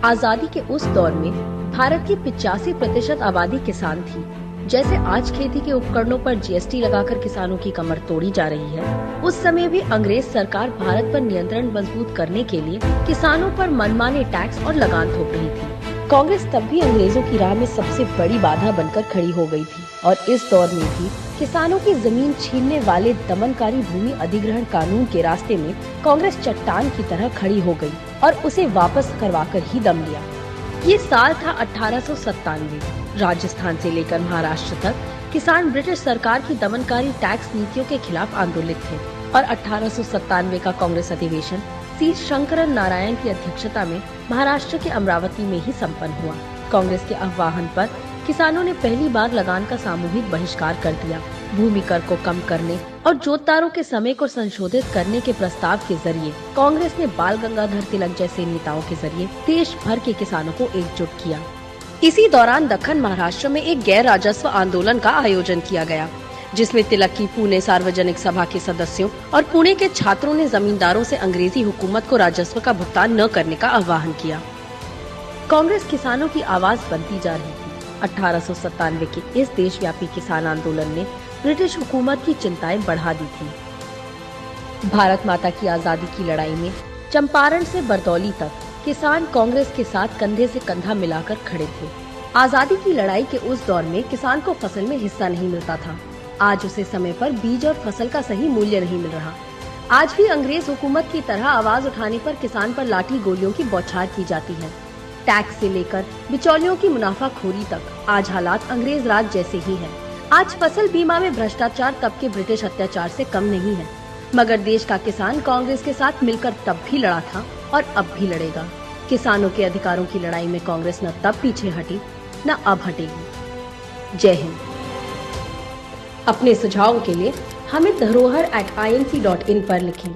आजादी के उस दौर में भारत की 85% आबादी किसान थी। जैसे आज खेती के उपकरणों पर जीएसटी लगाकर किसानों की कमर तोड़ी जा रही है, उस समय भी अंग्रेज सरकार भारत पर नियंत्रण मजबूत करने के लिए किसानों पर मनमाने टैक्स और लगान थोप रही थी। कांग्रेस तब भी अंग्रेजों की राह में सबसे बड़ी बाधा बनकर खड़ी हो गई थी और इस दौर में भी किसानों की जमीन छीनने वाले दमनकारी भूमि अधिग्रहण कानून के रास्ते में कांग्रेस चट्टान की तरह खड़ी हो गई और उसे वापस करवाकर ही दम लिया। ये साल था 1897। राजस्थान से लेकर महाराष्ट्र तक किसान ब्रिटिश सरकार की दमनकारी टैक्स नीतियों के खिलाफ आंदोलित थे और 1897 का कांग्रेस अधिवेशन सी शंकरन नारायण की अध्यक्षता में महाराष्ट्र के अमरावती में ही संपन्न हुआ। कांग्रेस के आह्वान पर किसानों ने पहली बार लगान का सामूहिक बहिष्कार कर दिया। भूमि कर को कम करने और जोतदारों के समय को संशोधित करने के प्रस्ताव के जरिए कांग्रेस ने बाल गंगाधर तिलक जैसे नेताओं के जरिए देश भर के किसानों को एकजुट किया। इसी दौरान दक्कन महाराष्ट्र में एक गैर राजस्व आंदोलन का आयोजन किया गया, जिसमें तिलक की पुणे सार्वजनिक सभा के सदस्यों और पुणे के छात्रों ने जमींदारों से अंग्रेजी हुकूमत को राजस्व का भुगतान न करने का आह्वान किया। कांग्रेस किसानों की आवाज बनती जा रही थी। 1897 के इस देशव्यापी किसान आंदोलन ने ब्रिटिश हुकूमत की चिंताएं बढ़ा दी थी। भारत माता की आजादी की लड़ाई में चंपारण से बरदौली तक किसान कांग्रेस के साथ कंधे से कंधा मिलाकर खड़े थे। आजादी की लड़ाई के उस दौर में किसान को फसल में हिस्सा नहीं मिलता था। आज उसे समय पर बीज और फसल का सही मूल्य नहीं मिल रहा। आज भी अंग्रेज हुकूमत की तरह आवाज उठाने पर किसान पर लाठी गोलियों की बौछार की जाती है। टैक्स से लेकर बिचौलियों की मुनाफाखोरी तक आज हालात अंग्रेज राज जैसे ही है। आज फसल बीमा में भ्रष्टाचार तब के ब्रिटिश अत्याचार से कम नहीं है, मगर देश का किसान कांग्रेस के साथ मिलकर तब भी लड़ा था और अब भी लड़ेगा। किसानों के अधिकारों की लड़ाई में कांग्रेस न तब पीछे हटी, न अब हटेगी। जय हिंद। अपने सुझावों के लिए हमें धरोहर@inc.in पर लिखें।